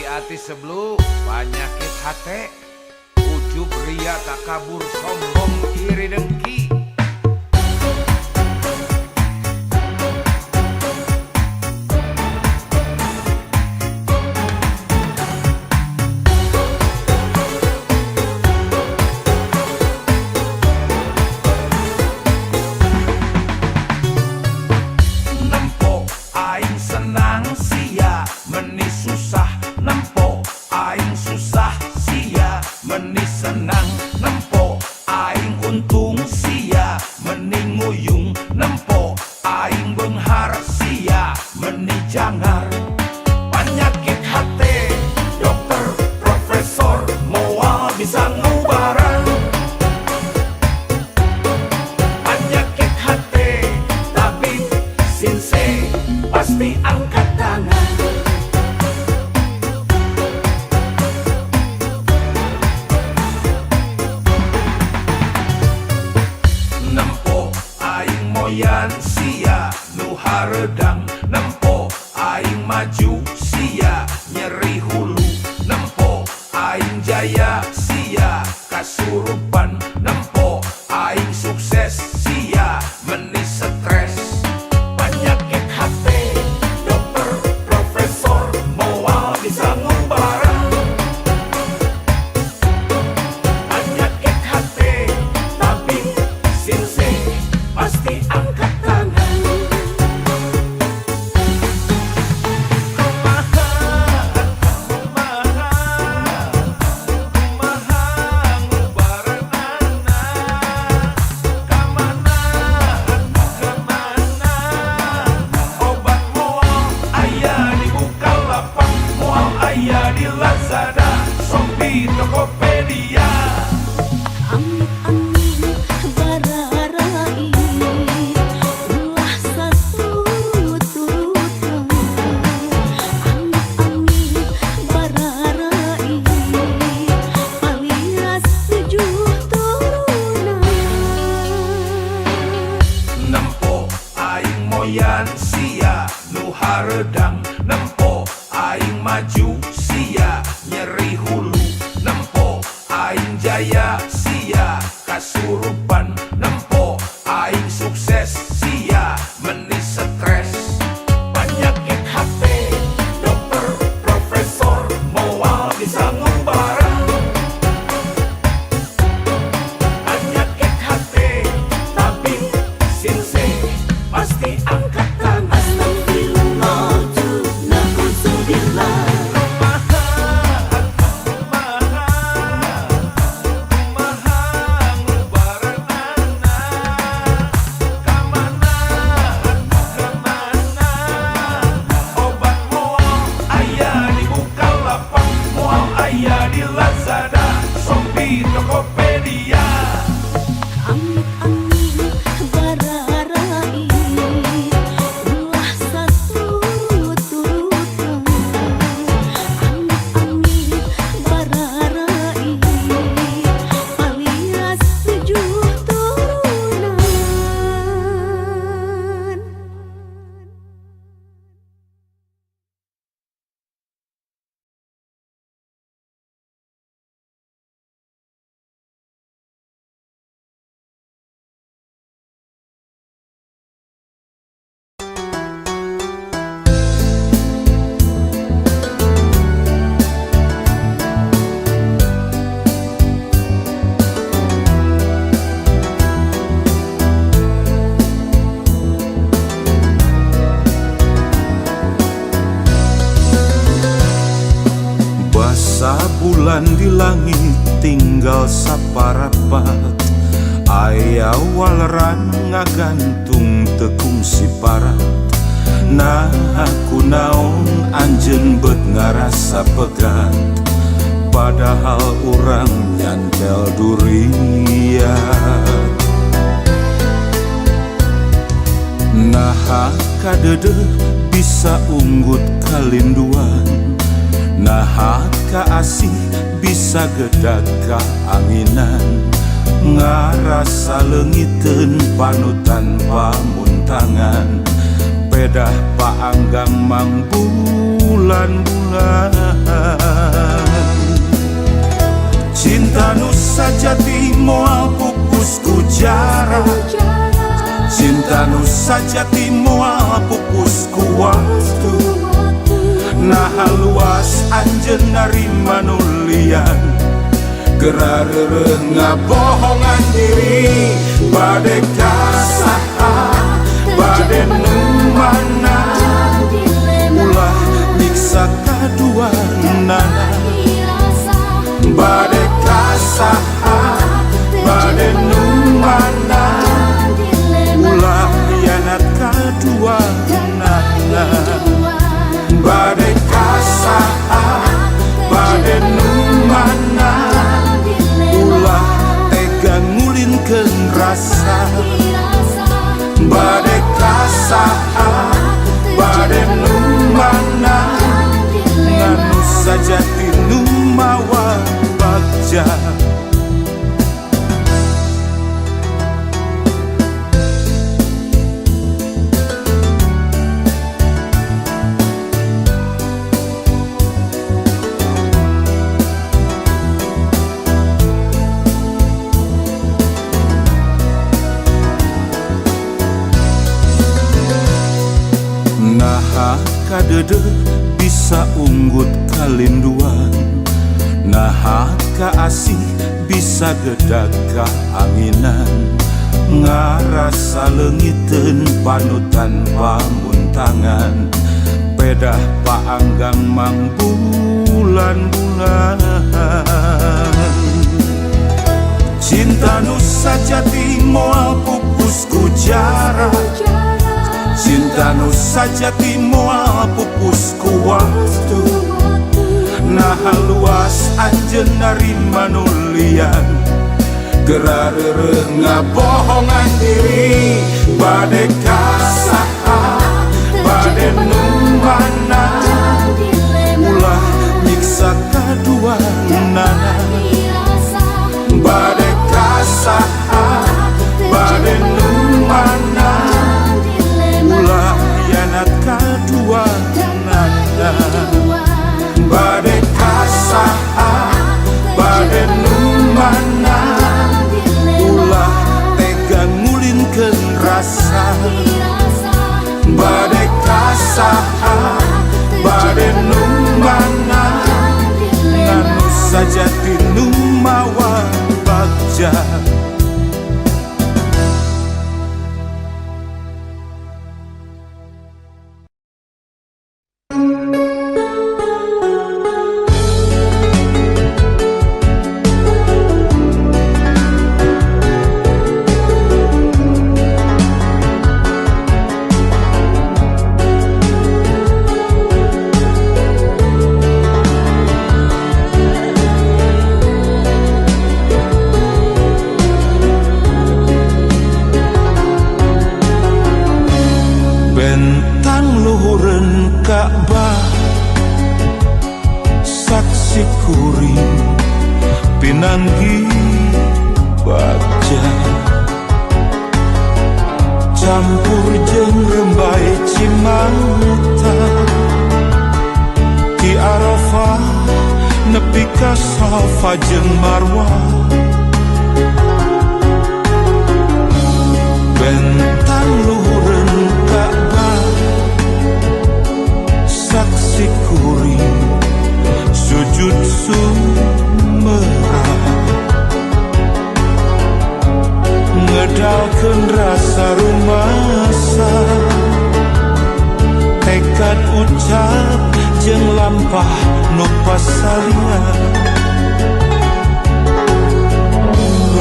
hati-hati sebelum penyakit hati, ujub ria takabur sombong iri dengki. Nempo aing senang sia meni susah, nempo aing susah sia meni senang, nempo aing untung sia meni nguyung, nempo aing benghar sia meni jangar. Penyakit hati dokter profesor moal bisa ngubaran. Penyakit hati tabib sinse pasti angkat tangan. Nempo aing moyan sia nu haredang, nempo aing maju sia nyeri hulu, nempo aing jaya sia kasurupan, nempo aing sukses sia meni stres. Penyakit hati dokter profesor moal bisa ngubaran. Penyakit hati tabib sinse pasti angkat tangan. Obat moal aya di Bukalapak, moal aya di Lazada, Shopee, Tokopedia. Amit-amit bararai ulah satuturutan. Amit-amit bararai alias 7 turunan. Nempo aing moyan sia nu haredang, nempo aing maju sia nyeri hulu, nempo aing jaya sia kasurupan, nempo aing sukses sia meni stres. Penyakit hati dokter profesor moal bisa ngubaran. Penyakit hati tabib sinse pasti angkat tangan. Astagfirullah na'udzubillah. Obat moal aya di Bukalapak, moal aya di Lazada, Shopee, Tokopedia. Amit-amit bararai ulah satuturutan. Amit-amit bararai alias 7 turunan. Basa bulan di langit tinggal saparapat, aya waleran ngagantung tekung si parat. Nah aku naon anjeun beut ngarasa pegat, padahal urang nyantel durian. Nah kadede bisa unggut kalinduan, nah kaasih bisa gedag kaanginan. Ngarasa leungiteun panutan pamuntangan, pedah paanggang mang bulan-bulan. Cinta nu sajati moal pupusku jarak, cinta nu sajati moal pupusku waktu. Nah luas anjeun narima nulian, gerareureung ngabohongan diri. Bade kasaha, bade nu mana, ulah nyiksa kaduana. Bade kasaha, bade nu mana, ulah hianat kaduana. Bade kasaha, bade nu mana, ulah tega ngulintkeun rasa. Bade kasaha, bade nu mana, nganu sajati nu mawa bagja. Naha kadede bisa unggut kalinduan, naha kaasih bisa gedag kaanginan. Ngarasa leungiteun panutan pamuntangan, pedah paanggang mang bulan-bulan. Cinta nu sajati moal pupusku jarak, cinta nu sajati moal pupusku waktu. Nah luas anjeun narima nulian, gerareureung ngabohongan diri. Bade kasaha, bade nu mana, ulah nyiksa kaduana. Bade kasaha, bade nu mana, ulah hianat kaduana. Bade kasaha, bade nu mana, ulah tega ngulintkeun rasa. Bade kasaha, bade nu mana, nganu sajati nu mawa bagja. Bentang luhureun Ka'bah, saksi kuring pinanggi bagja. Campur jeung rembai Cimangta, ti Arafah nepi ka Safa jeung Marwah. Bentang luhureun Ka'bah, saksi kuring sujud sumera, ngedalkeun rasa rumasa, tekad ucap jeung lampah nu pasalian.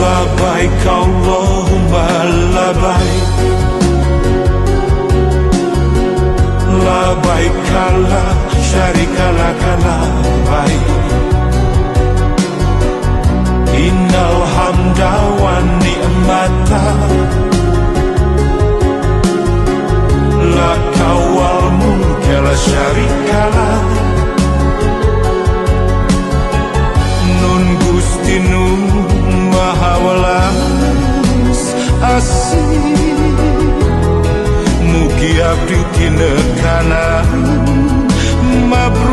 Labaik Allahumma labaik, labaik la syarika laka labaik. Innal hamda wan ni'mata laka wal mulka la syarika lak. Nun Gusti nu maha welas asih, mugi abdi tinekanan mabrur.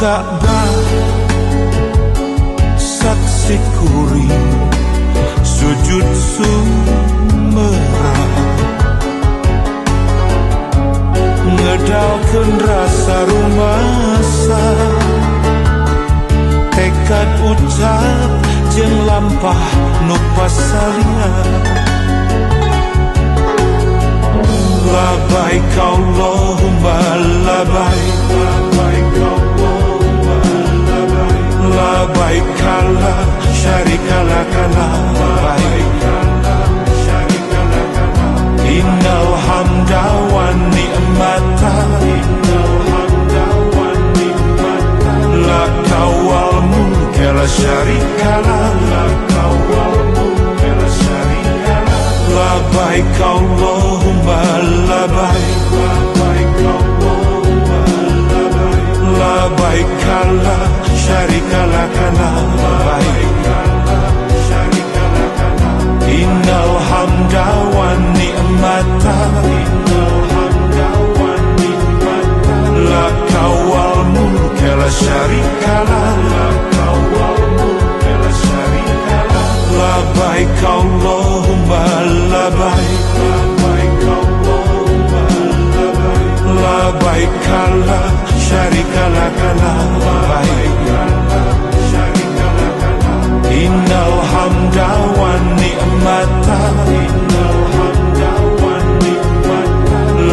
Ka'bah saksi kuring sujud sumera ngedalkeun rasa rumasa tekad ucap jeung lampah nu pasalia labaik Allahumma labaik labaik la syarika lak labaik innal hamda wan ni'mata laka wal mulka la syarika lak labaik Allahumma labaik labaik la syarika lak labaik innal hamda wan ni'mata laka wal mulka la syarika lak labaik Allahumma labaik labaik la syarika lak labaik innal hamda wan ni'mata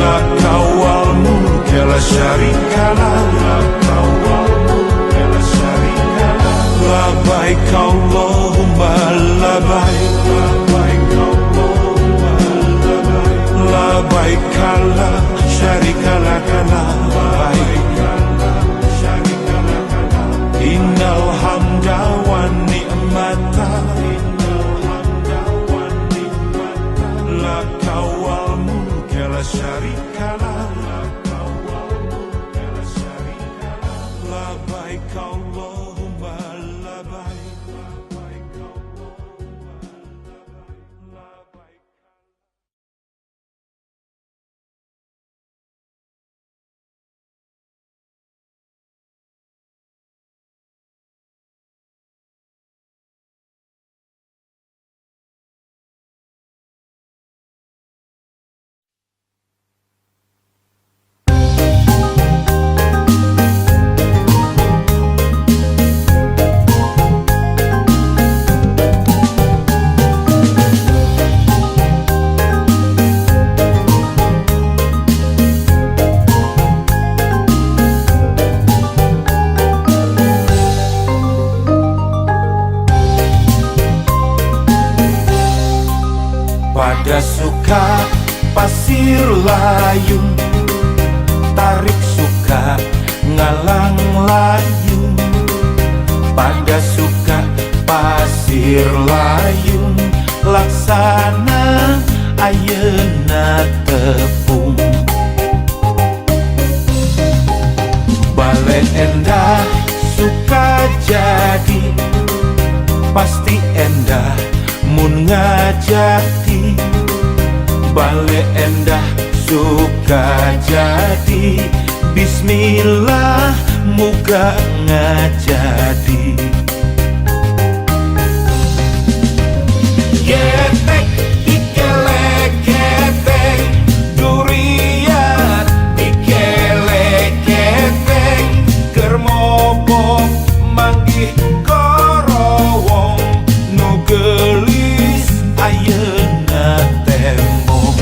laka wal mulka la syarika lak labaik Allahumma labaik labaik la syarika lak labaik innal hamda wan ni'mata laka wal mulka la syarika lak labaik Allahumma labaik pada suka pasir layung tarik suka ngalang layung pada suka pasir layung laksana ayeuna tepung bale endah suka jadi pasti endah mun ngajati bale endah suka jadi bismillah muga ngajadi getek dikele getek durian dikele getek kermobo manggih korowong nu gelis ayeuna tembok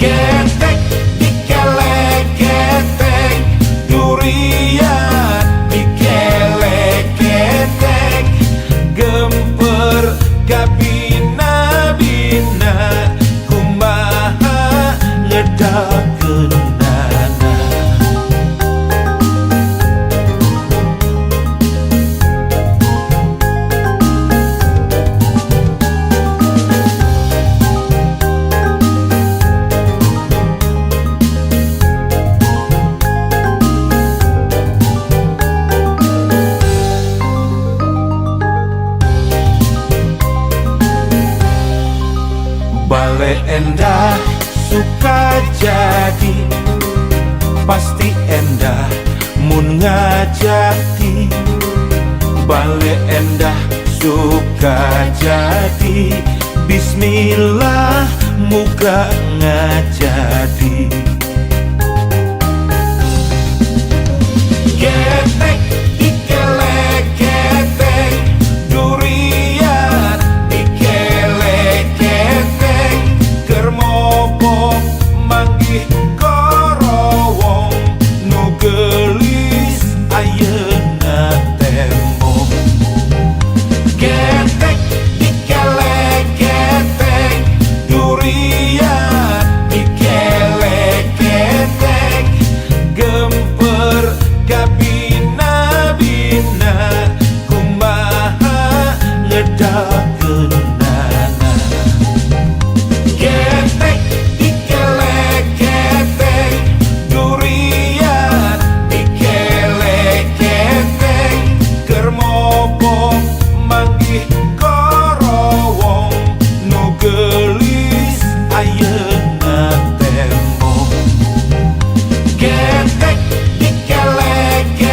getek dikele getek durian dikele ngajati balik endah suka jadi. Bismillah muga ngajadi. Getek ikele getek durian ikele getek kermopo manggih korowong nugelis ayeuna tembok. Getek ikele getek durian ikele getek gemper kabina-bina kumaha ngedakeunana. Getek ikele getek durian ikele getek kermopo manggih korowong nugelis ayeuna tembok. Getek ikele getek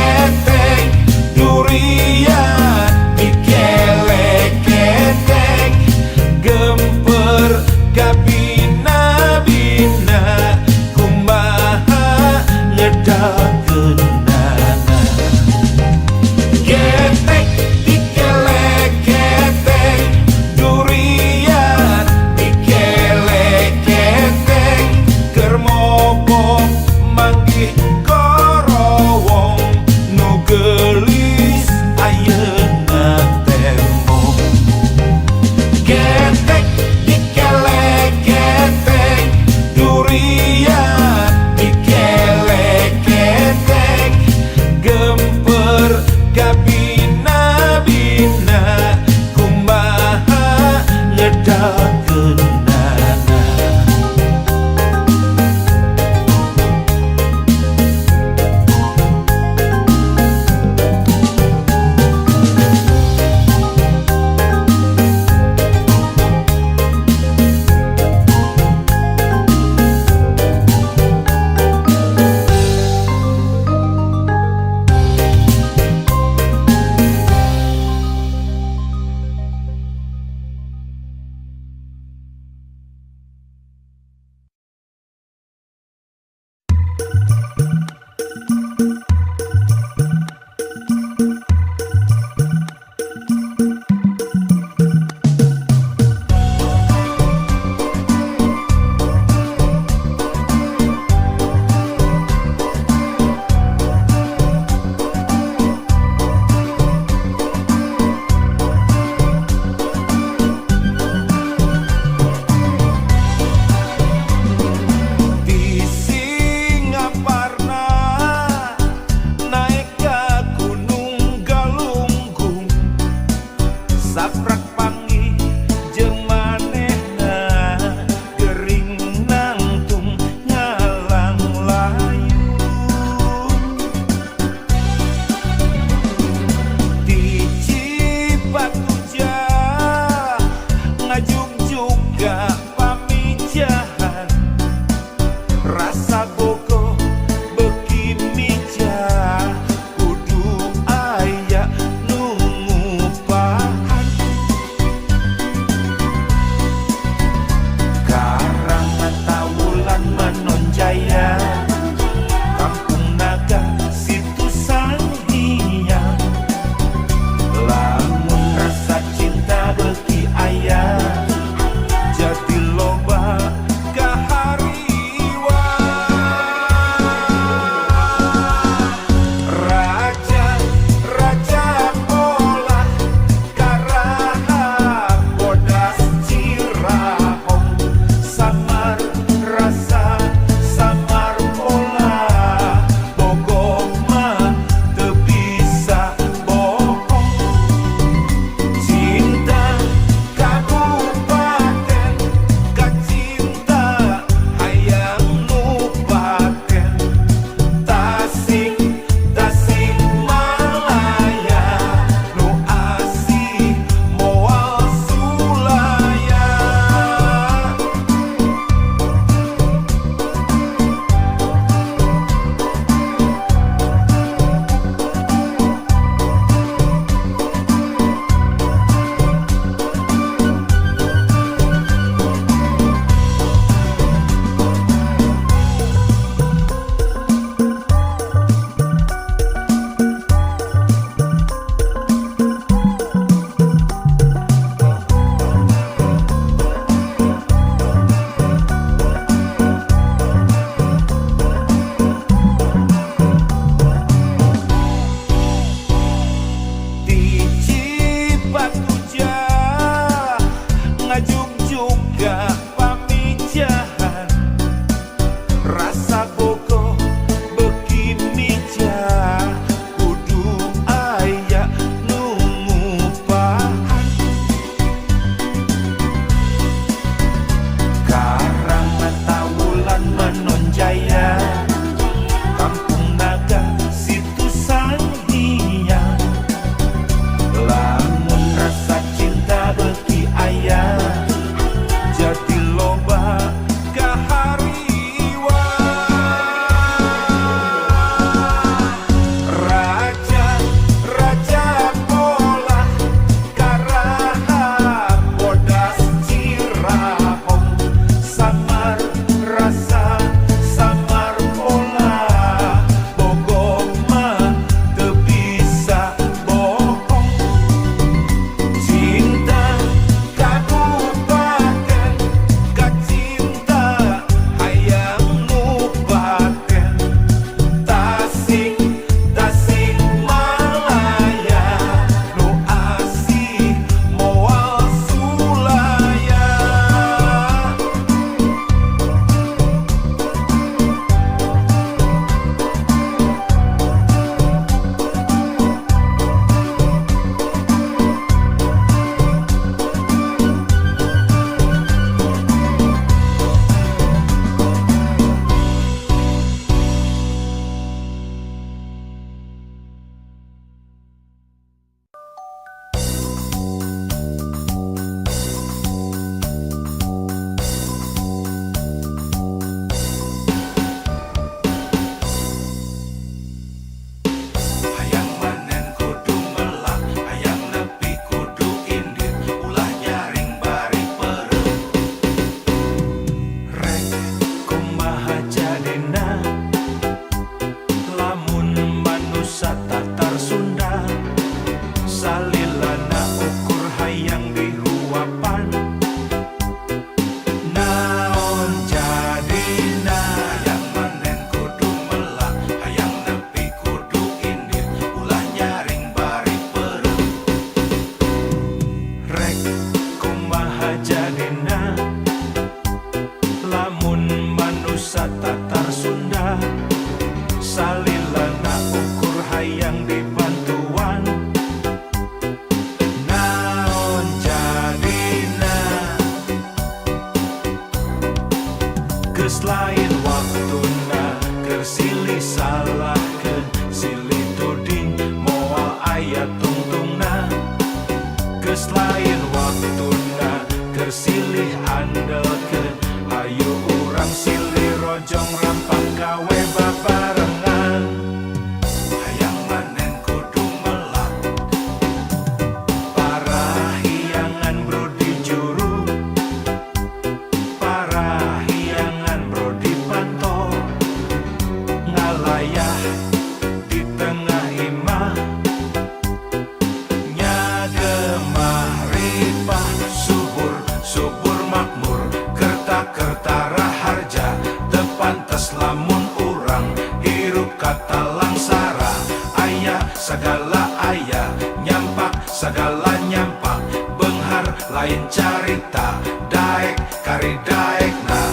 segala ayah, nyampak segala nyampak, benghar lain carita, daek kari daek nah.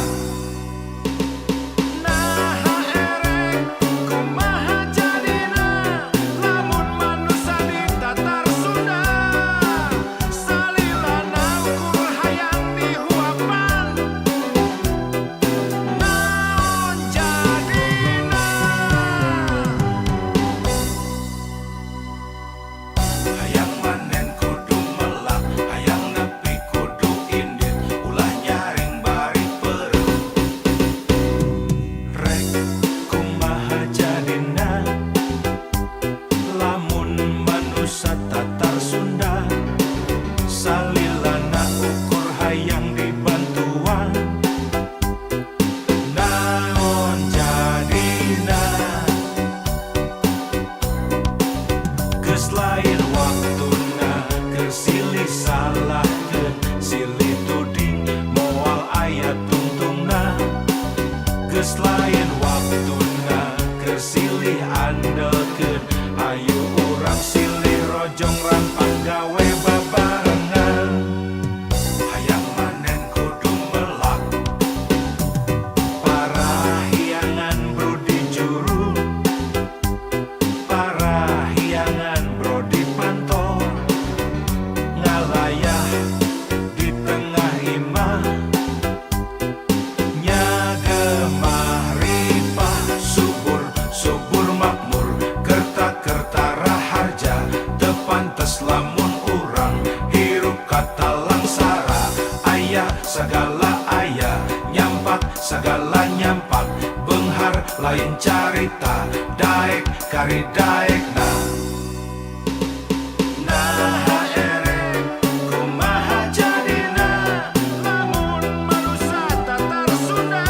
Hayang manen kudu melak, hayang nepi kudu indit, ulah nyaring bari perut. Rek kumaha jadina, lamun manusia Tatar Sunda, salilana ukur hayang dibantuan. Naon jadina, geus lain waktuna, keur silih salahkeun, silih tuding moal aya tungtungna. Geus lain waktuna, keur silih andelkeun, ayo urang silih rojong rampang gawe babarengan. Hayang manen kudu melak, parahyangan brodi juru, parahyangan brodi pantol, ngalayah di tengah imah, nyagemah ripah, subur subur makmur, kerta kerta raharja, tepantes lamun urang hirup kata langsara. Ayah segala ayah, nyampak segala nyampak, benghar lain carita, daek kari daek nah. Naha erek kumaha jadina, lamun manusia Tatar Sunda,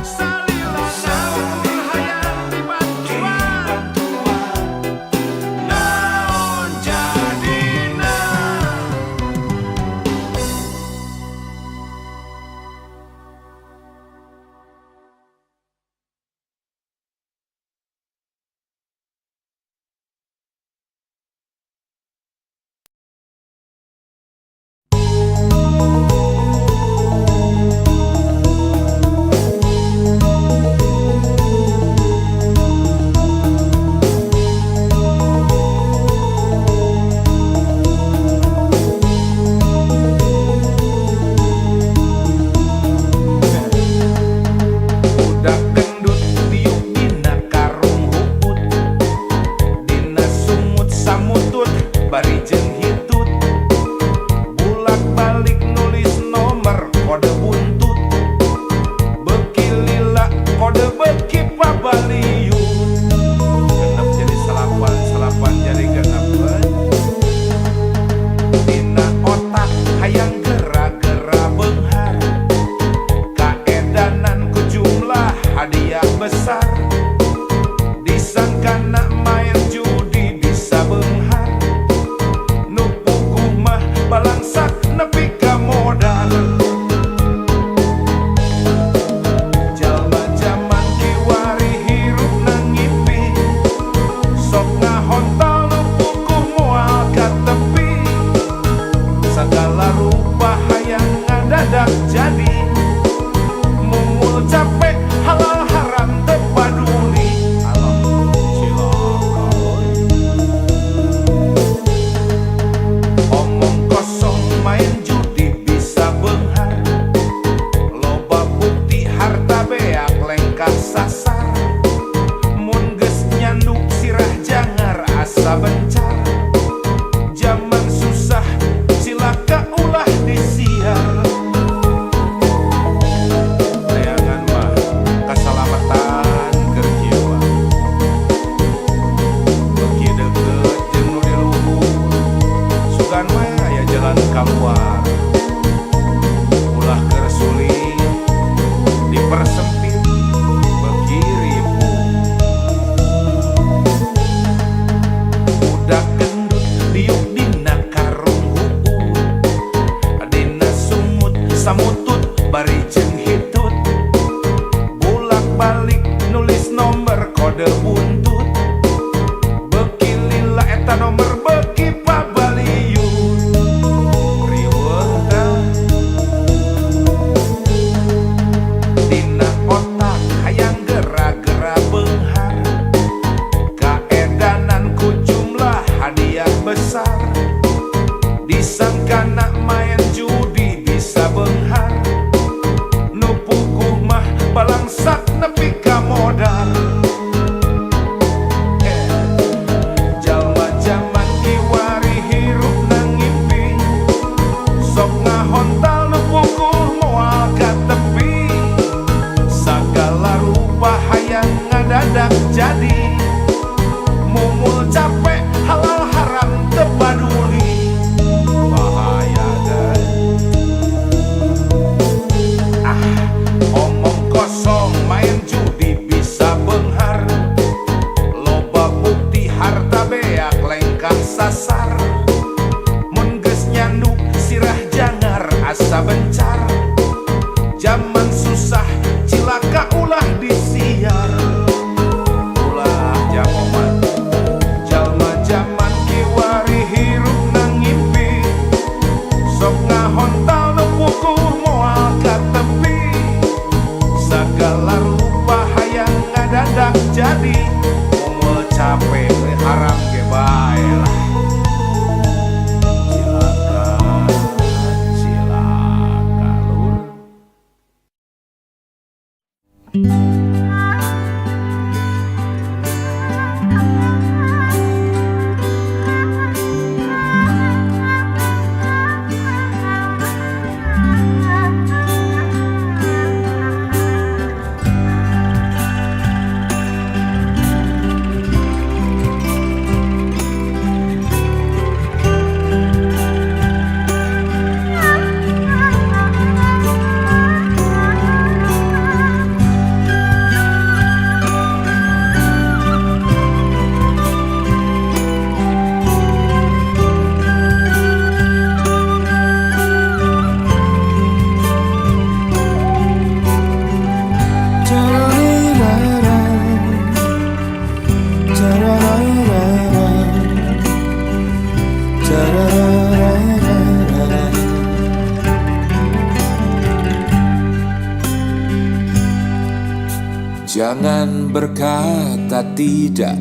salilana ukur hayang dibantuan. Naon jadina. Budak gendut tiup dina karung huput, dina sumut samutut bari jeung hitut, bulak balik nulis nomer kode buntut, beuki lila kode beuki pabaliut. Genep jadi salapan, salapan jadi genep. Dina otak hayang gera-gera benghar, kaedanan ku jumlah hadiah besar, disangkana main judi bisa benghar, nu puguh mah balangsak nepi ka modal. Jalma jaman kiwari hirup nangipi, sok ngahontal nu puguh moal ka tepi, segala rupa hayang ngadadak jadi, mungul capek halal haram teu paduli. Omong kosong main judi bisa benghar, loba bukti harta beak lengkah sasar, mun geus nyanduk sirah jangar asa bencar, zaman susah silaka ulah disiar. Layangan mah kasalamatan keur kieu mah, beuki deukeut jeung nu di luhur, sugan mah aya jalan kaluar, ulah keur sulit dipersempit beuki ribu. Budak kanomer beki pabaliun riweuh dah dina otak hayang gera-gera beunghar kaedanan ku jumlah hadiah besar disangkana main judi bisa beunghar nu puguh mah balangsak nepi ka modal. Jalma jaman kiwari hirup nang ngimpi sok ngahontal nu puguh moal ka tepi sagala rupa hayang ngadadak jadi mumul capek halal haram teu paduli bahaya guys. Omong kosong main judi bisa beunghar loba bukti harta beak lengkah sasar mun geus nyandu sirah jangar asa bencar zaman susah cilaka ulah disiar ulah jamoman jalma jaman kiwari hirup nang ngimpi sok ngahontal nu puguh moal ka tepi sagala rupa hayang ngadadak jadi mumul capek haram ge bae lah cilaka cilaka lur. Jangan berkata tidak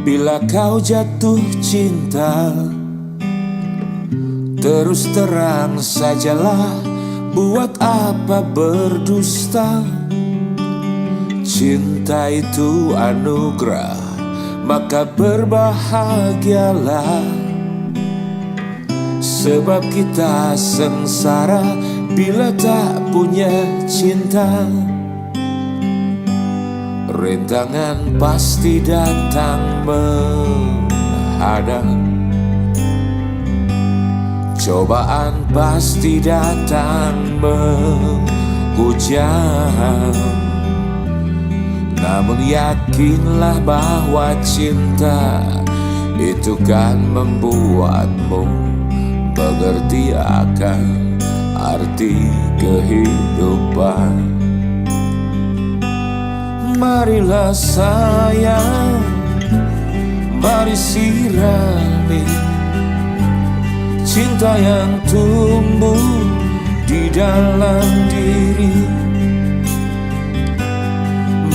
bila kau jatuh cinta. Terus terang sajalah, buat apa berdusta. Cinta itu anugerah, maka berbahagialah. Sebab kita sengsara bila tak punya cinta. Rintangan pasti datang menghadang, cobaan pasti datang menghujam. Namun yakinlah bahwa cinta itu kan membuatmu mengerti akan arti kehidupan. Marilah sayang, mari sirami cinta yang tumbuh di dalam diri.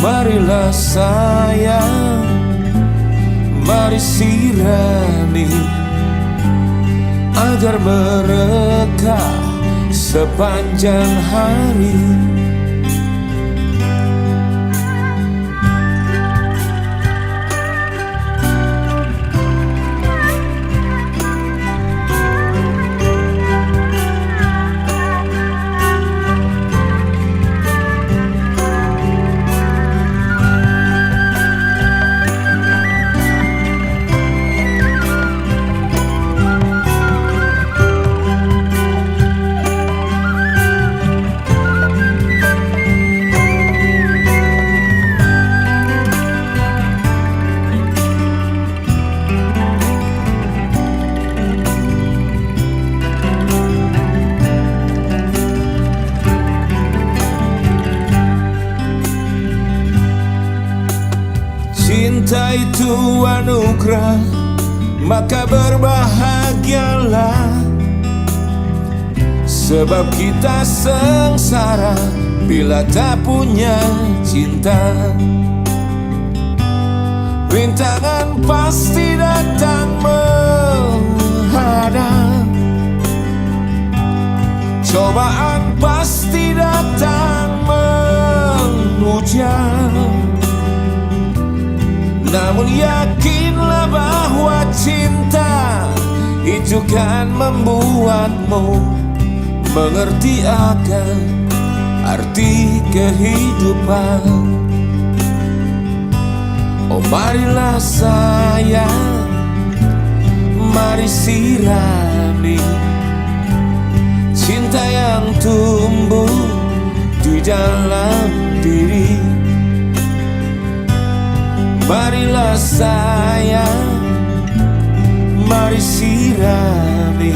Marilah sayang, mari sirami agar mereka sepanjang hari. Cinta itu anugerah, maka berbahagialah, sebab kita sengsara bila tak punya cinta. Rintangan pasti datang menghadang, cobaan pasti datang menghujam. Namun yakinlah bahwa cinta itu kan membuatmu mengerti akan arti kehidupan. Oh marilah sayang, mari sirami cinta yang tumbuh di dalam diri. Marilah sayang, mari sirami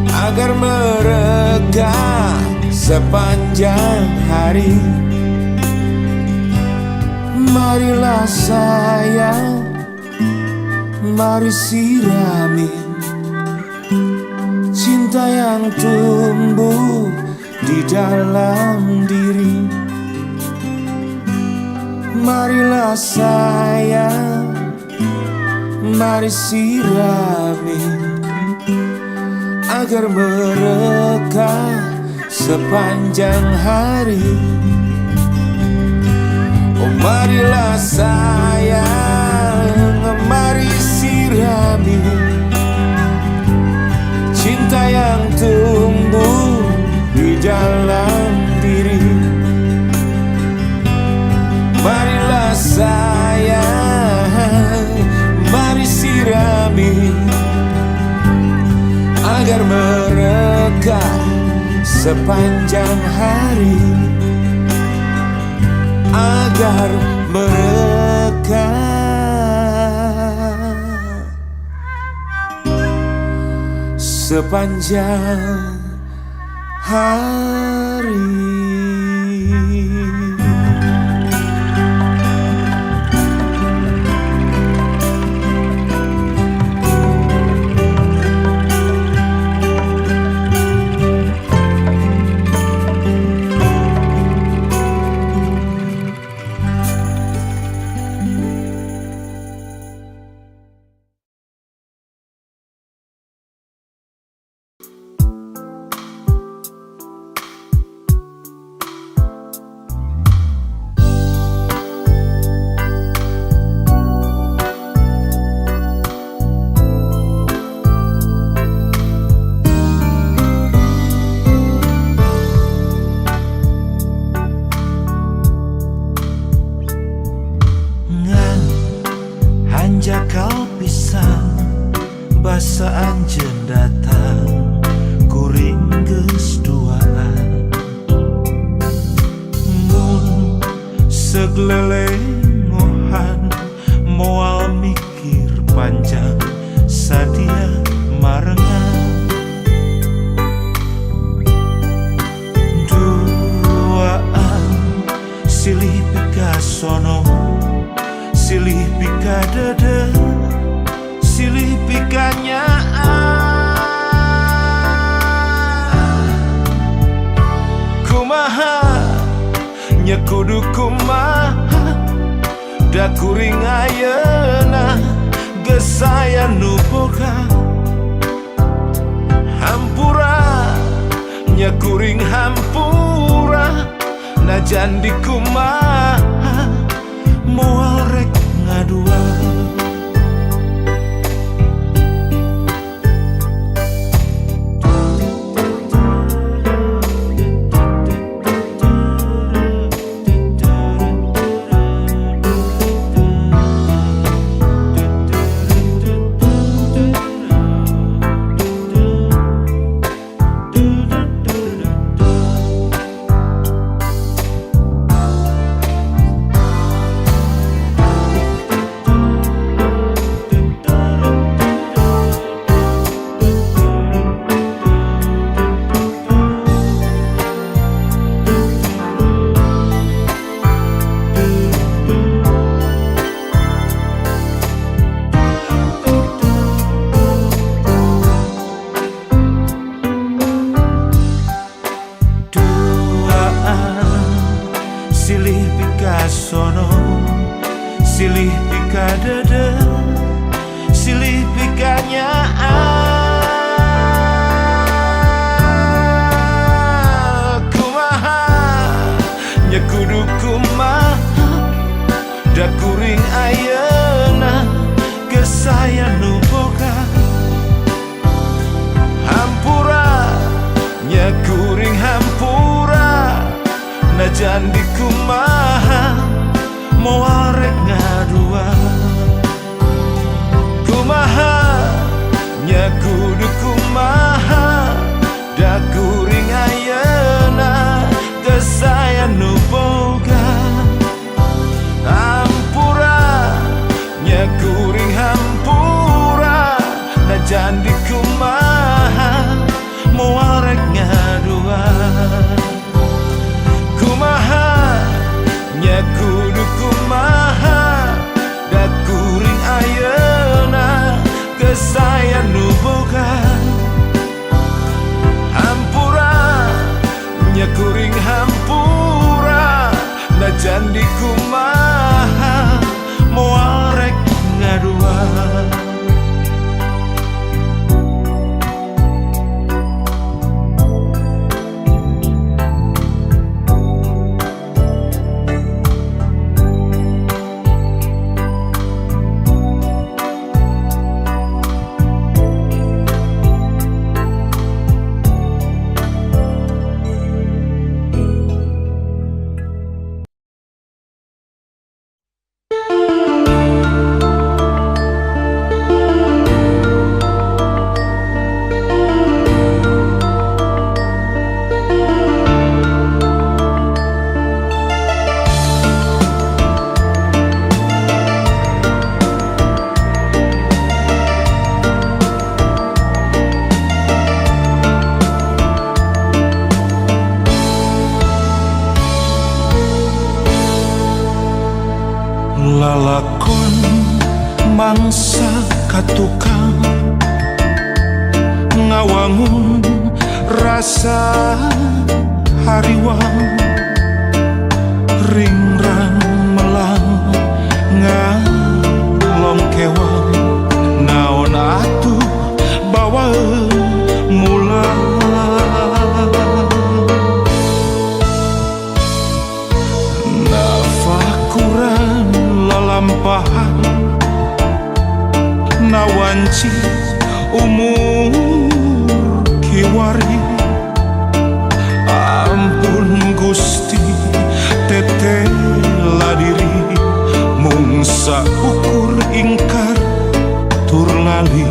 agar mereka sepanjang hari. Marilah sayang, mari sirami cinta yang tumbuh di dalam diri. Marilah sayang, mari sirami agar mereka sepanjang hari. Oh marilah sayang, mari sirami cinta yang tumbuh di dalam diri. Marilah sayang, mari sirami agar mereka sepanjang hari, agar mereka sepanjang hari. Kau pisang basa anjeun datang kuring geus duaan mun seglelengohan moal mikir panjang sadia marengan duaan silih pikasono silih pikadede silih pikanyaan kumaha nya kudu kumaha da kuring ayeuna geus aya nu boga hampura nya kuring hampura najan di kumaha moal rek ngadua. kadada silih pikanya kumaha nya kudu kumaha da kuring ayeuna geus saya nu boga hampura nya kuring hampura najan di kumaha moal rek ngadua kumaha nya kudu kumaha da kuring ayeuna geus saya nu boga hampura nya kuring hampura najan di kumaha moal rek ngadua kumaha nya kudu kumaha da kuring ayeuna geus saya nu boga hampura nya kuring hampura najan di kumaha moal rek ngadua lalakon mangsa katukang ngawangun rasa hariwang ringrang melang ngalong kewang naon atuh bawaeun mulang nafakuran lalampahan nawanci umur kiwari ampun Gusti tetela diri mung saukur ingkar tur lali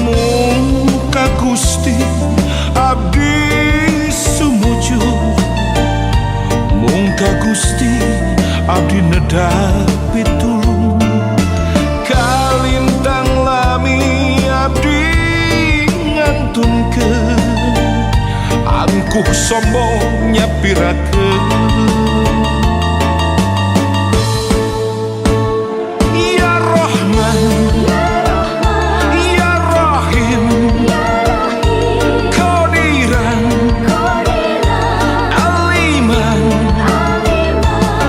mung ka Gusti abdi sumujud mung ka Gusti abdi nedapi tulung kalintang lami abdi ngantunkeun angkuh sombong nyapirakeun ya Rahman ya Rahim Qadiran Aliman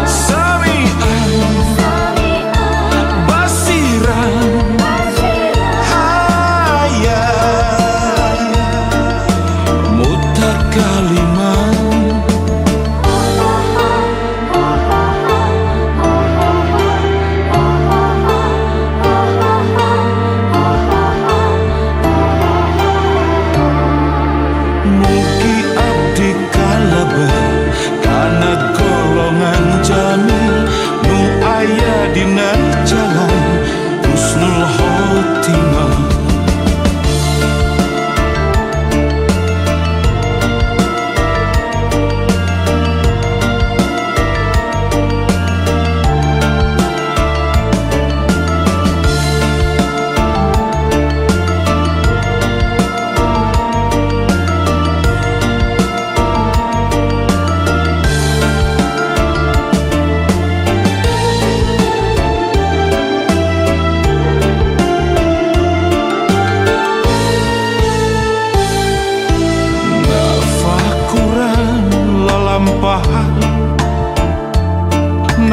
Sami'an Basiran Hayat Mutakaliman mugi abdi kalebet kana golongan jamil nu aya dina jalan husnul khotimah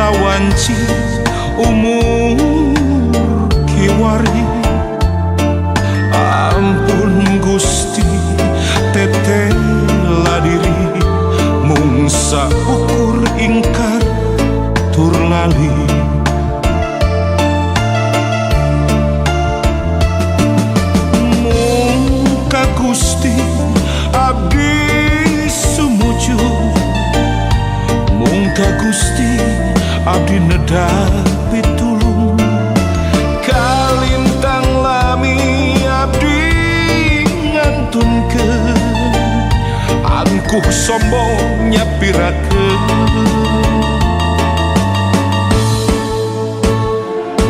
ngawanci umur kiwari. Ampun Gusti teteh ladiri mung saukur ingkar tur lali. Mung ka Gusti abdi sumujud, mung ka Gusti abdi nedapi tulung. Kalintang lami abdi ngantunkeun, angkuh sombong nyapirakeun.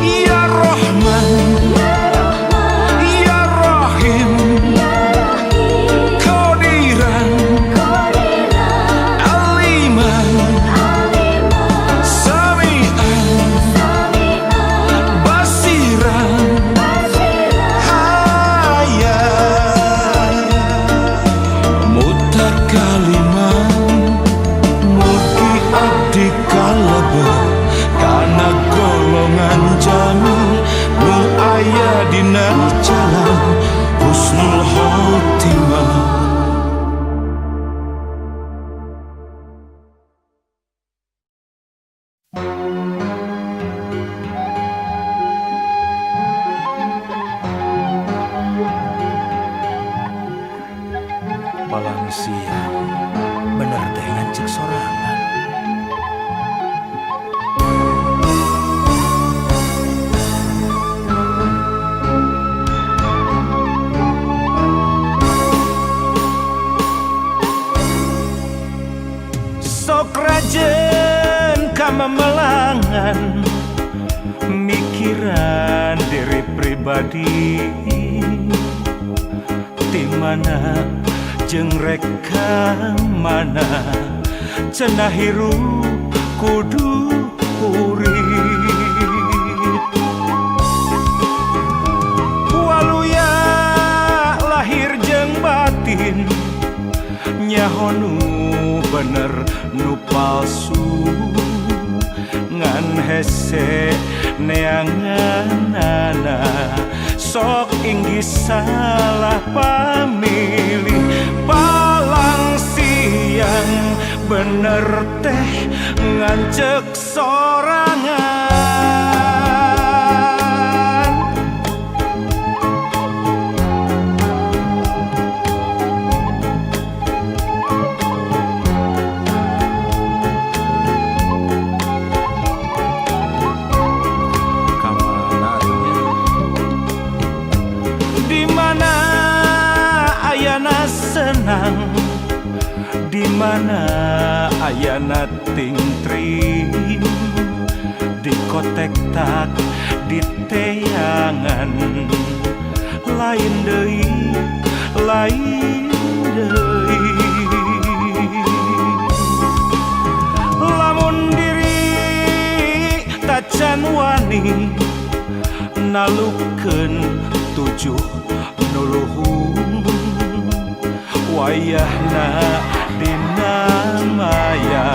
Ya Rahman, Ya Rahim, Qadiran, Aliman, Sami'an, Basiran, Hayat, Mutakaliman. Mugi abdi kalebet kana golongan jamil nu aya dina jalan husnul khotimah. Palang siang bener teh ngancik sorangan. Sok rajen kamamelangan mikiran diri pribadi, di mana jeung reka mana cenah hirup kudu urip. Waluya lahir jeung batin nyaho nu bener nu palsu, ngan hese neanganana sok inggih salah pamilih. Palang siang bener teh ngancek sorangan. Senang di mana ayana tingtring, di kotek tak di teangan lain deui, lain deui. Lamun diri tacan wani nalukeun tujuh nuluhung, wayahna dina maya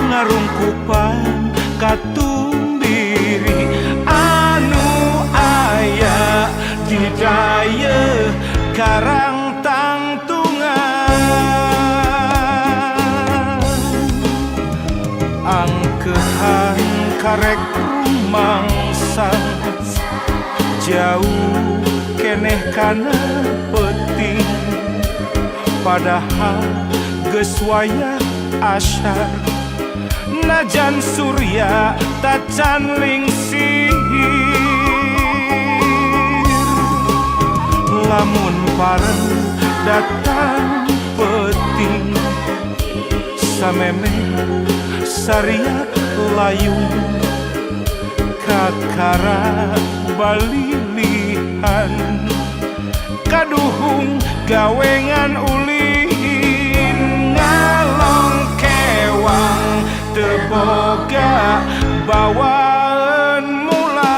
ngarungkupan katumbiri anu aya di daya Karang Tangtungan. Angkehan karek rumangsang jauh keneh kana peuting, padahal geus wayah asyar najan surya tacan lingsir. Lamun pareng datang peuting sameme sariak layung kakara balilihan kaduhung gawengan ulin ngalong kewang teboga bawaan mulang.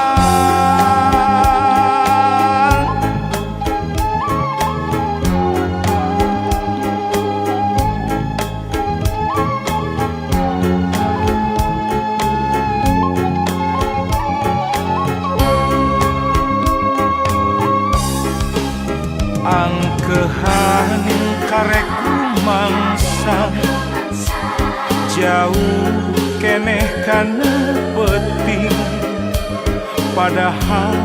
keneh kana peting padahal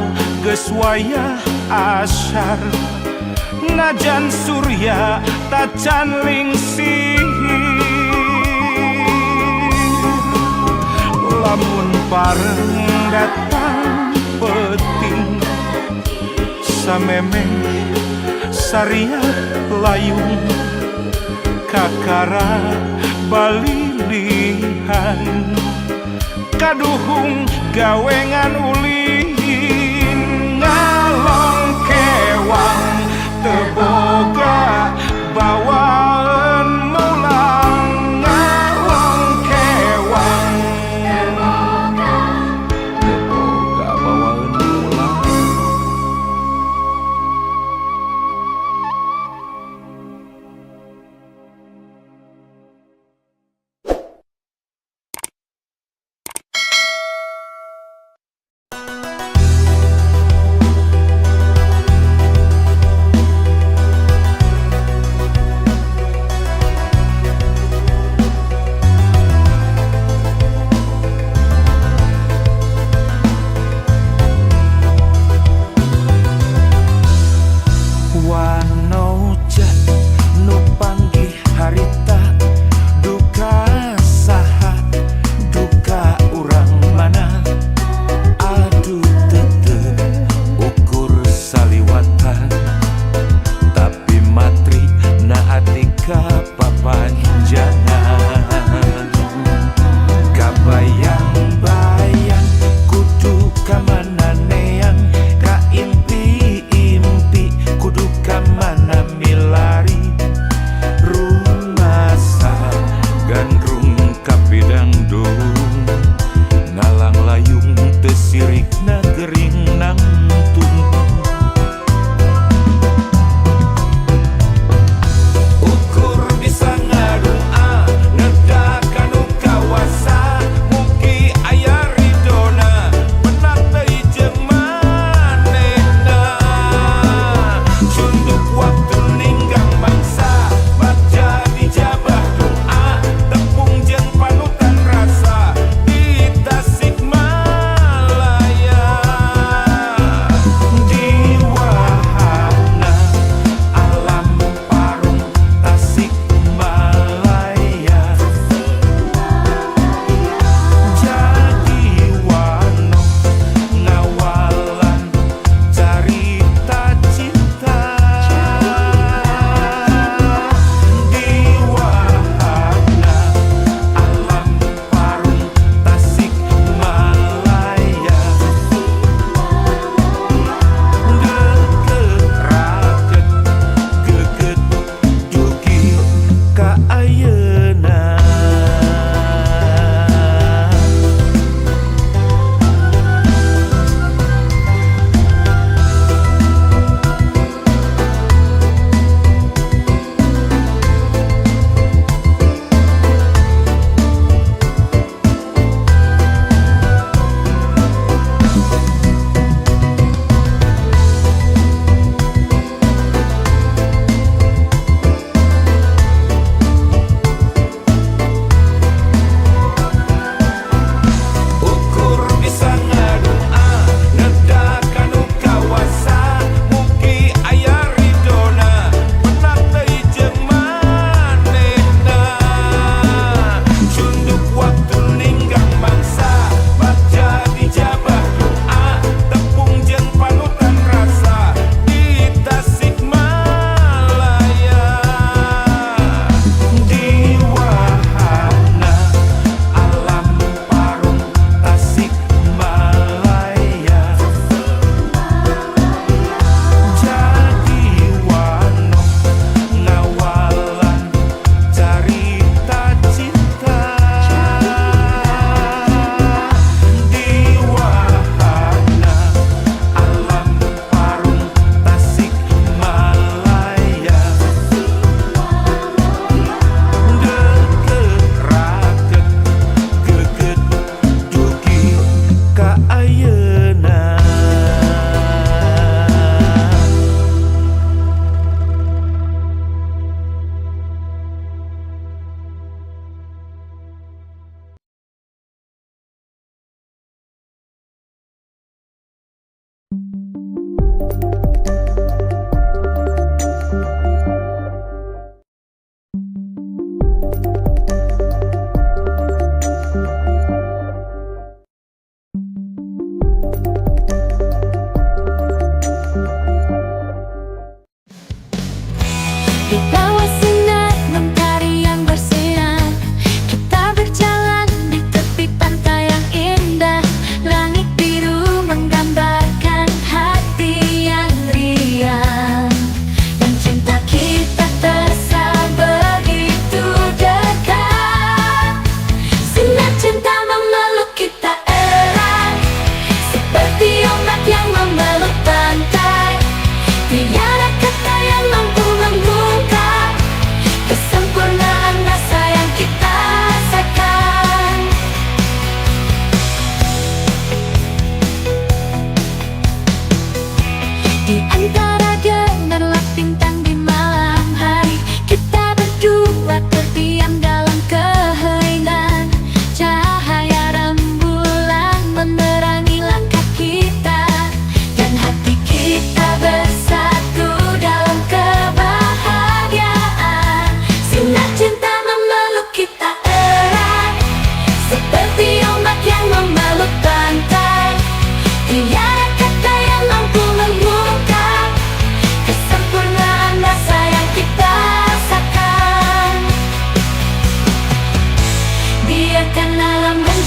geus wayah asar najan surya tacan lingsir lamun pareng datang peting samemeh saria layung kakara balilihan kaduhung gawengan ulin ngalong kewang teboga bawaan mulang ngalong kewang teboga bawaan mulang.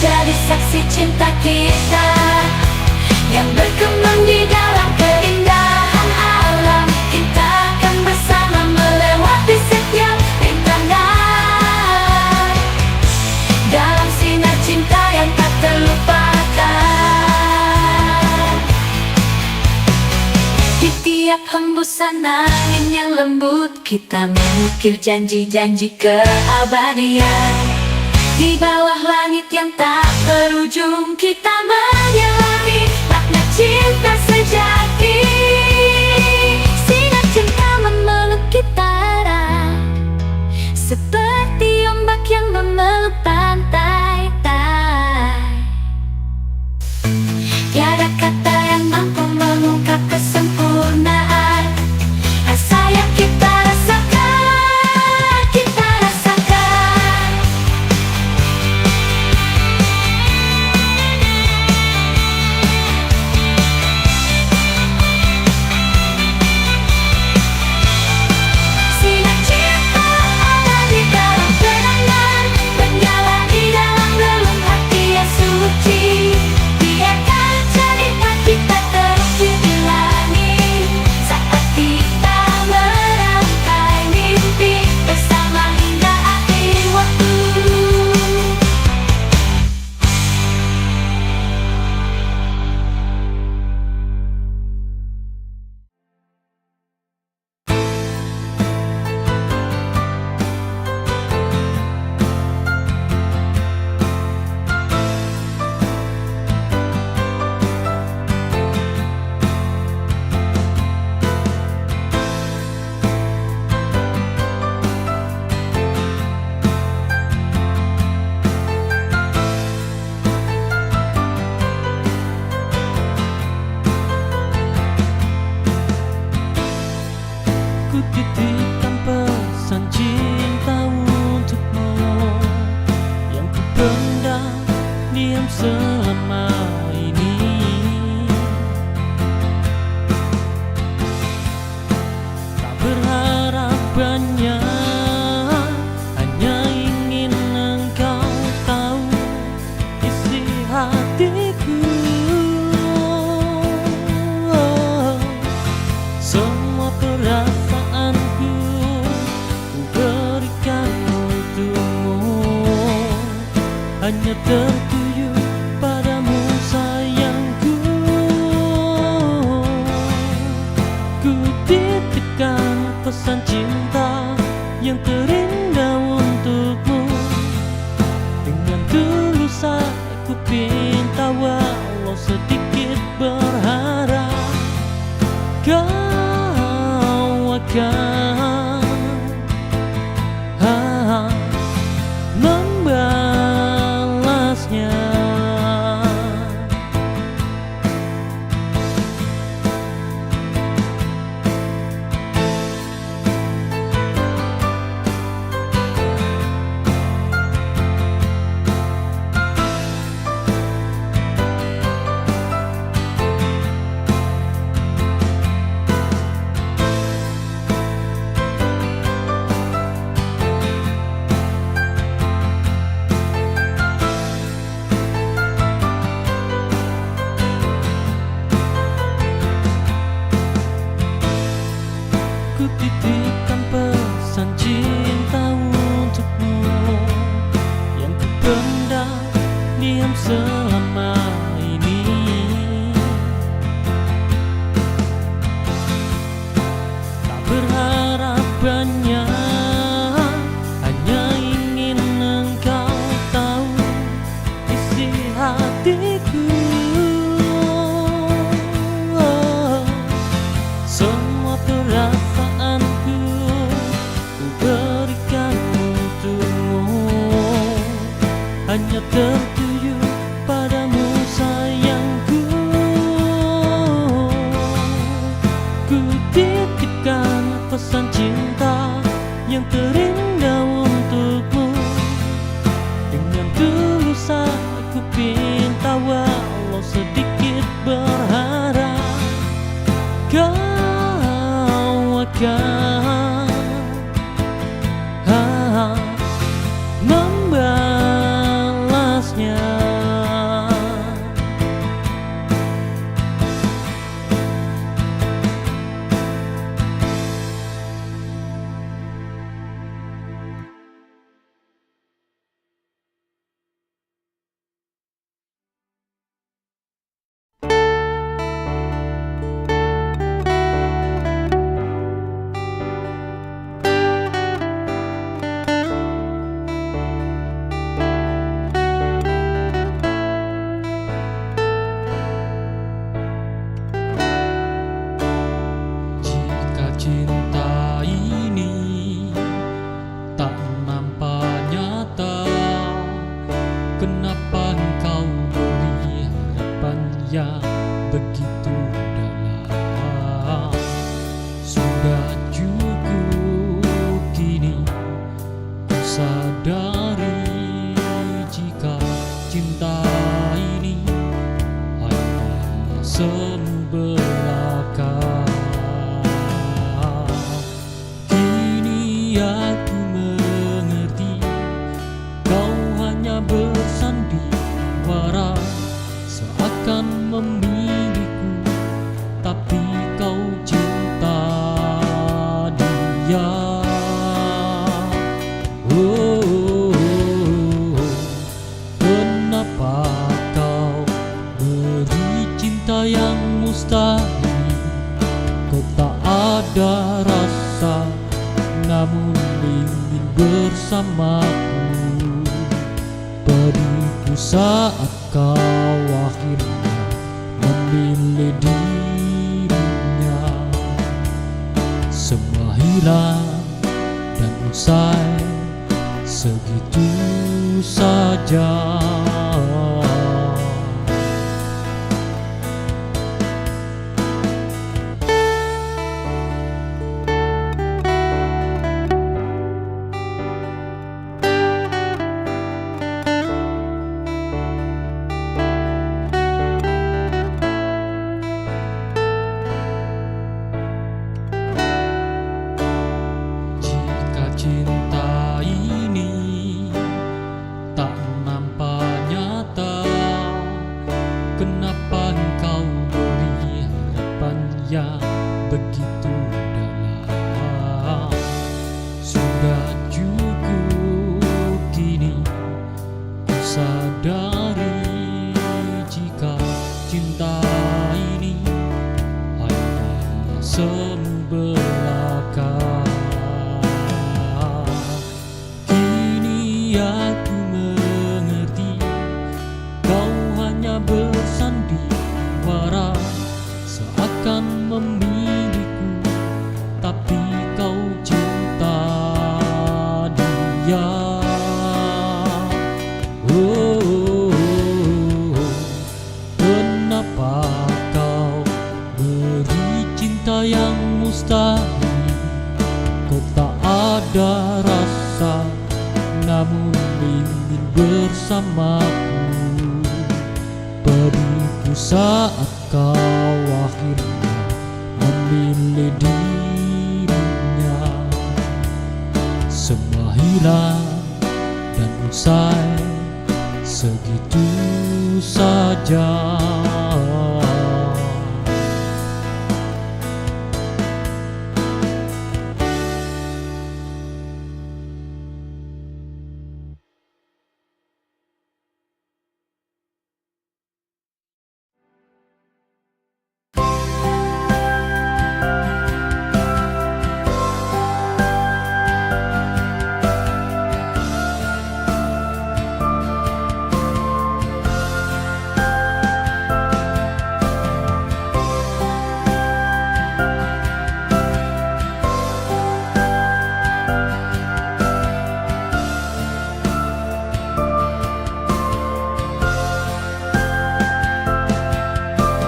jadi saksi cinta kita yang berkembang di dalam keindahan alam. Kita akan bersama melewati setiap rintangan dalam sinar cinta yang tak terlupakan. Di tiap hembusan angin yang lembut, kita mengukir janji-janji keabadian. Di bawah langit yang tak berujung, kita menyelami makna cinta sejati. Sinar cinta memeluk kita erat, seperti ombak yang memeluk pantai. Tiada kata yang mampu mengungkap kesempurnaan rasa yang kita rasakan, kita rasakan. Sinar cinta ada di dalam kenangan, menyala di dalam relung hati yang suci. Biarkan cerita kita terus diulangi saat kita merangkai mimpi bersama hingga akhir waktu. Ku titipkan pesan cinta untukmu yang ku pendam diam selama ini. Tak berharap banyak, hanya ingin engkau tahu isi hatiku. Semua perasaanku ku berikan untukmu, hanya tertuju padamu sayangku. Ku titipkan pesan cinta yang terindah untukmu. Dengan tulus aku pinta walau sedikit berharap kau akan membalasnya. Ku titipkan pesan cinta untukmu yang ku pendam diam selama ini. Tak berharap banyak, hanya ingin engkau tahu isi hatiku. Semua perasaanku ku berikan untukmu, hanya tertuju padamu sayangku. Ku titipkan pesan cinta yang terindah untukmu. Dengan tulus aku pinta walau sedikit berharap kau akan membalasnya. yang begitu dalam. Sudah cukup kini ku sadari jika cinta ini hanya semu belaka. Kini aku mengerti kau hanya bersandiwara seakan memilikiku, tapi kau cinta dia. Kenapa kau beri cinta yang mustahil? Kau tak ada rasa, namun ingin bersamaku. Pedihku saat kau akhirnya memilih dirinya. Semua hilang dan usai segitu saja. Jika cinta ini tak nampak nyata, kenapa engkau beri harapan yang begitu dalam? Sudah cukup kini ku sadari jika cinta ini hanya semu belaka. Kini aku mengerti kau hanya bersandiwara seakan memilikiku, tapi kau cinta dia. Kenapa kau beri cinta yang mustahil? Kau tak ada rasa, namun ingin bersamaku. Pedihku saat kau akhirnya memilih dirinya. Semua hilang dan usai segitu saja.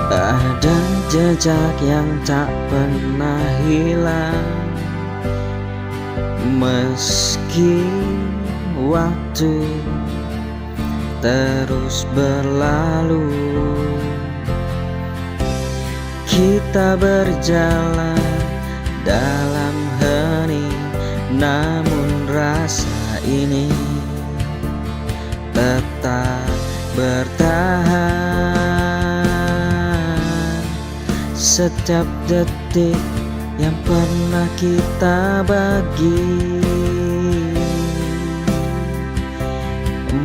Ada jejak yang tak pernah hilang, meski waktu terus berlalu. Kita berjalan dalam hening, namun rasa ini tetap bertahan. Setiap detik yang pernah kita bagi,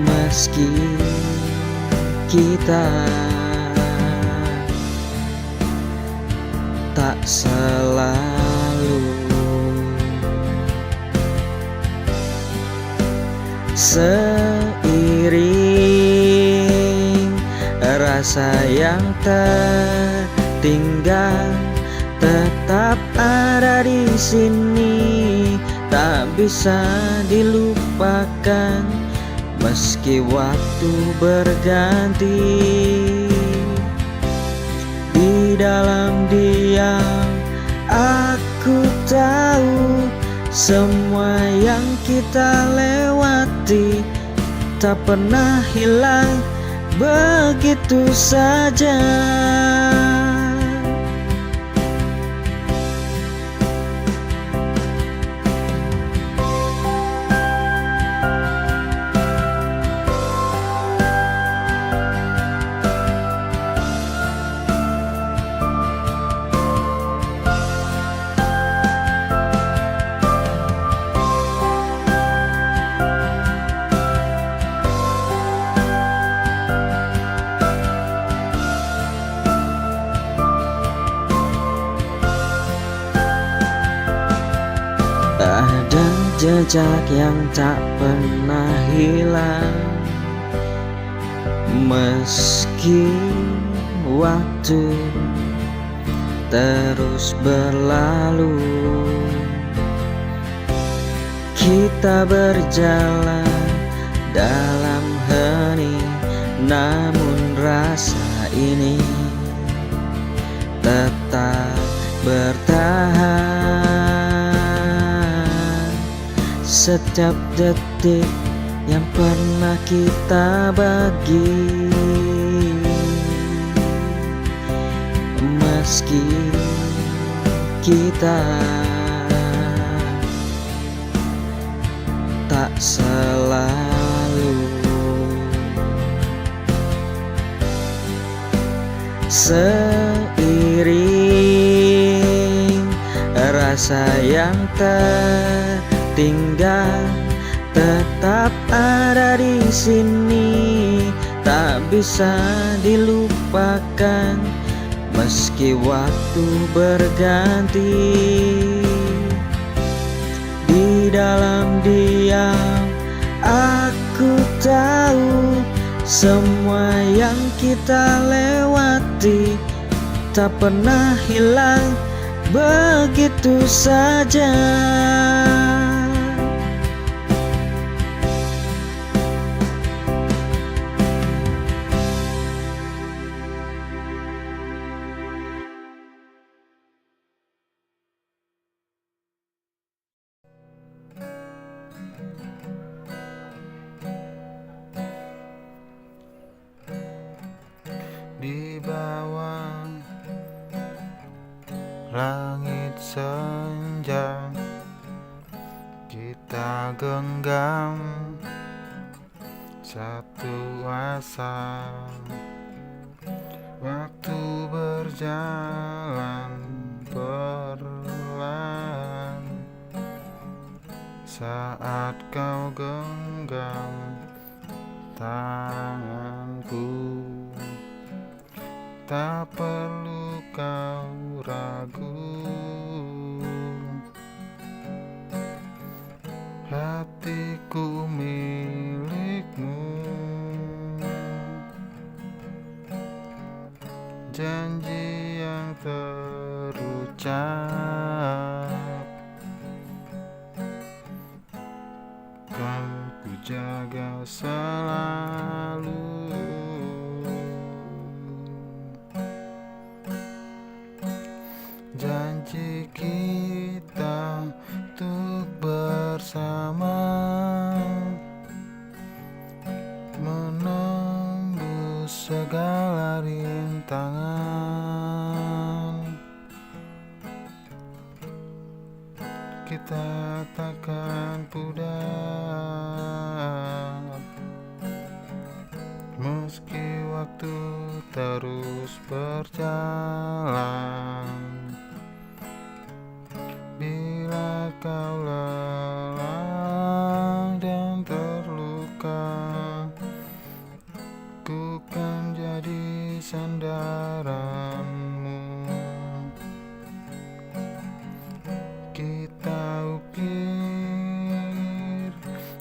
meski kita tak selalu seiring rasa yang tertinggal tetap ada di sini, tak bisa dilupakan meski waktu berganti. dalam diam aku tahu semua yang kita lewati tak pernah hilang begitu saja. Ada jejak yang tak pernah hilang, meski waktu terus berlalu. Kita berjalan dalam hening, namun rasa ini tetap bertahan. Setiap detik yang pernah kita bagi, meski kita tak selalu seiring rasa yang tertinggal tetap ada di sini, tak bisa dilupakan meski waktu berganti. Di dalam diam aku tahu semua yang kita lewati tak pernah hilang begitu saja. Di bawah langit senja kita genggam satu asa. Waktu berjalan perlahan saat kau genggam tanganku. Tak perlu kau ragu, hatiku milikmu. Janji yang terucap kan ku jaga selalu. Janji kita untuk bersama menembus segala rintangan. Kita takkan pudar meski waktu terus berjalan. Bila kau lelah dan terluka, ku kan jadi sandaranmu. Kita ukir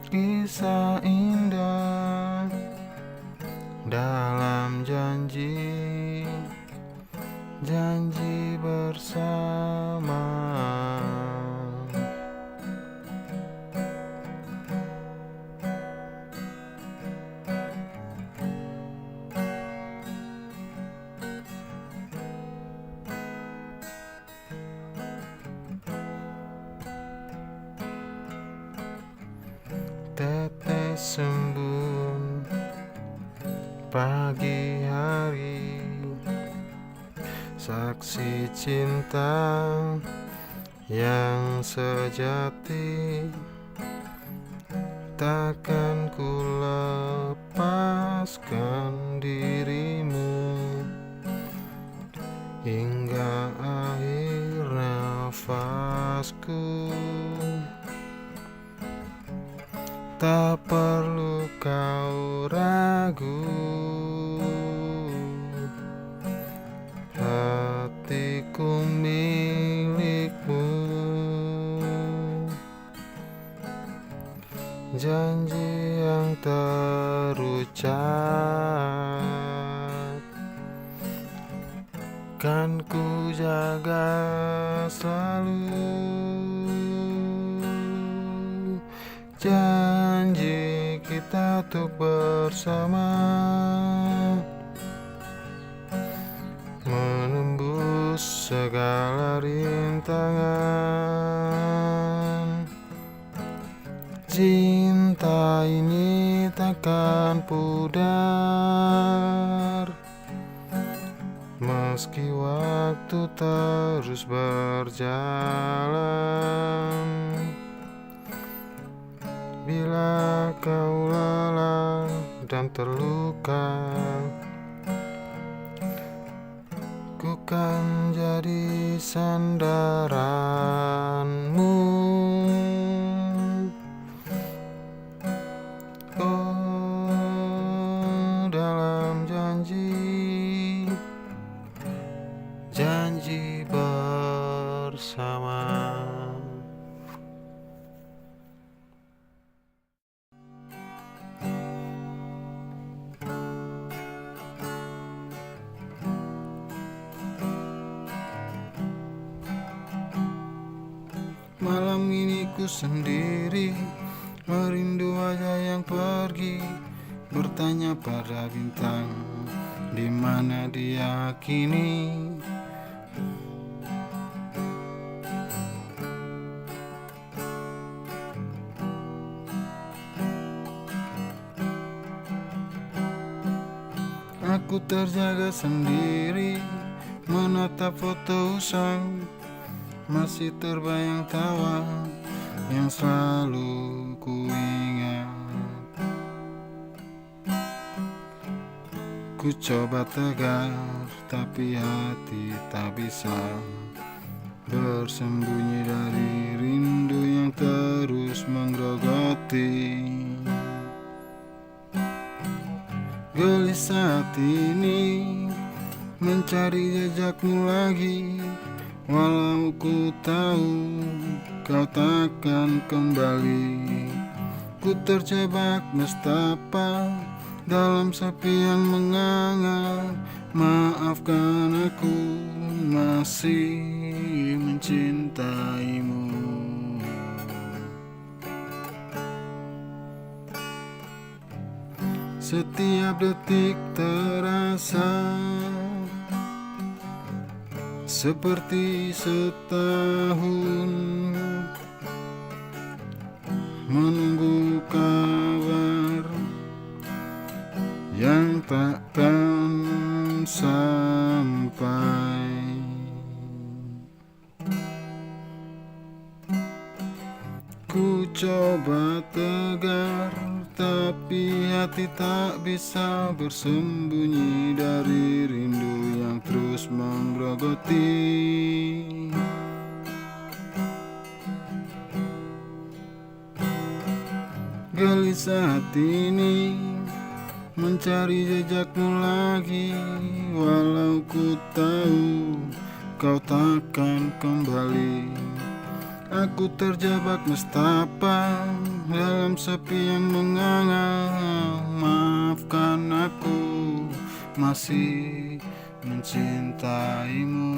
kisah indah dalam janji bersama. tetes embun pagi hari, saksi cinta yang sejati. Takkan ku lepaskan dirimu hingga akhir nafasku. Tak perlu kau ragu, hatiku milikmu. Janji yang terucap kan ku jaga selalu. Janji kita untuk bersama, menembus segala rintangan. Cinta ini takkan pudar meski waktu terus berjalan. Bila kau lelah dan terluka, ku kan jadi sandaranmu. Oh, dalam janji bersama. Malam ini ku sendiri, merindu wajah yang pergi, bertanya pada bintang di mana dia kini. Aku terjaga sendiri, menatap foto usang, masih terbayang tawa yang selalu ku ingat. Ku coba tegar, tapi hati tak bisa bersembunyi dari rindu yang terus menggerogoti. Gelisah hati ini mencari jejakmu lagi, walau ku tahu kau takkan kembali. Ku terjebak nestapa dalam sepi yang menganga. Maafkan aku, masih mencintaimu. Setiap detik terasa seperti setahun, menunggu kabar yang takkan sampai. Ku coba tegar, tapi hati tak bisa bersembunyi dari rindu yang terus menggerogoti. Gelisah hati ini mencari jejakmu lagi, walau ku tahu kau takkan kembali. Aku terjebak nestapa dalam sepi yang menganga. Maafkan aku, masih mencintaimu.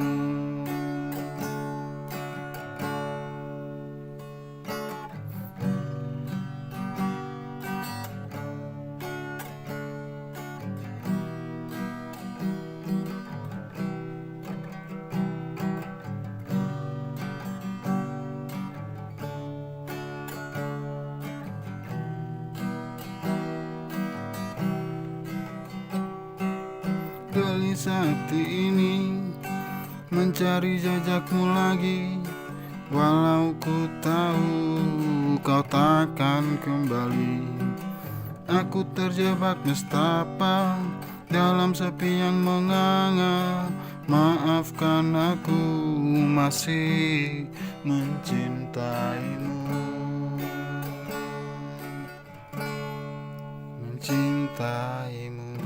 gelisah hati ini mencari jejakmu lagi, walau ku tahu kau takkan kembali. Aku terjebak nestapa dalam sepi yang menganga. Maafkan aku masih mencintaimu. Mencintaimu.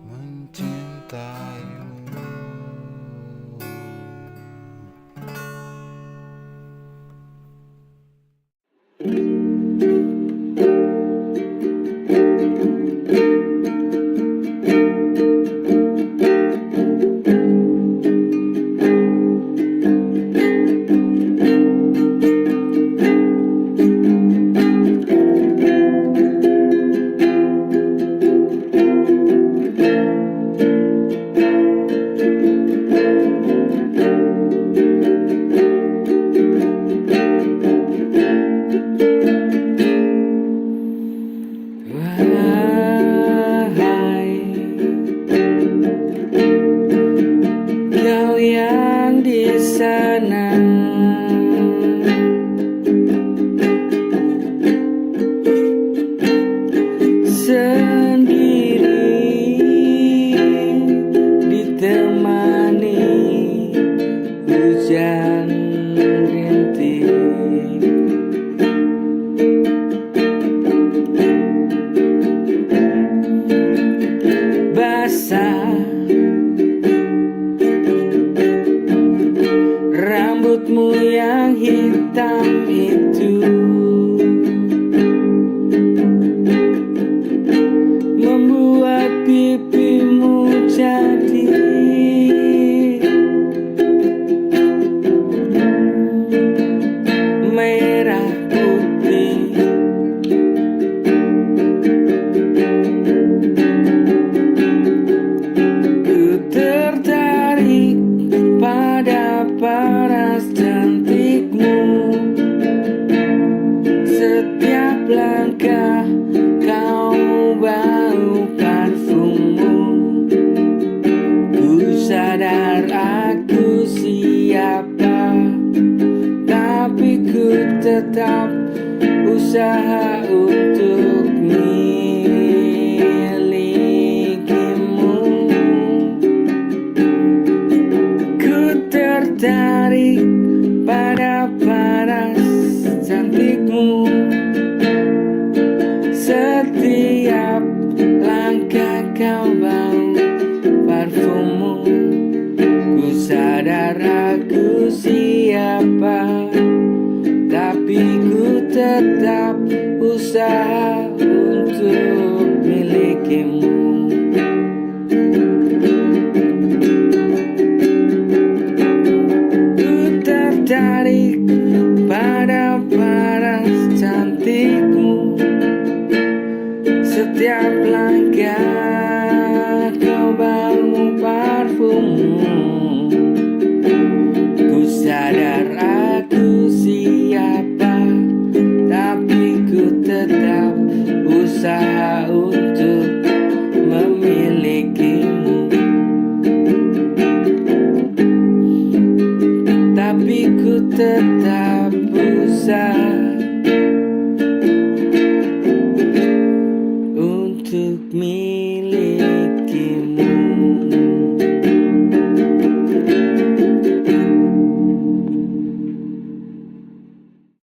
Mencintaimu. Wahai kau yang di sana, sendiri ditemani hujan rintik. Basah rambutmu yang hitam itu, membuat pipimu jadi merah putih. Ku tertarik pada paras cantikmu. Setiap langkah kau bau parfummu. Ku sadar aku siapa, tapi ku tetap usaha untuk milikimu. Ku tertarik pada paras cantikmu. Setiap langkah kau bau parfummu. Ku sadar aku siapa, tapi ku tetap usaha untuk milikimu. Ku tertarik pada paras cantikmu. Setiap langkah kau bau parfummu. Ku sadar aku siapa, tapi ku tetap usaha untuk memilikimu. Tapi ku tetap usaha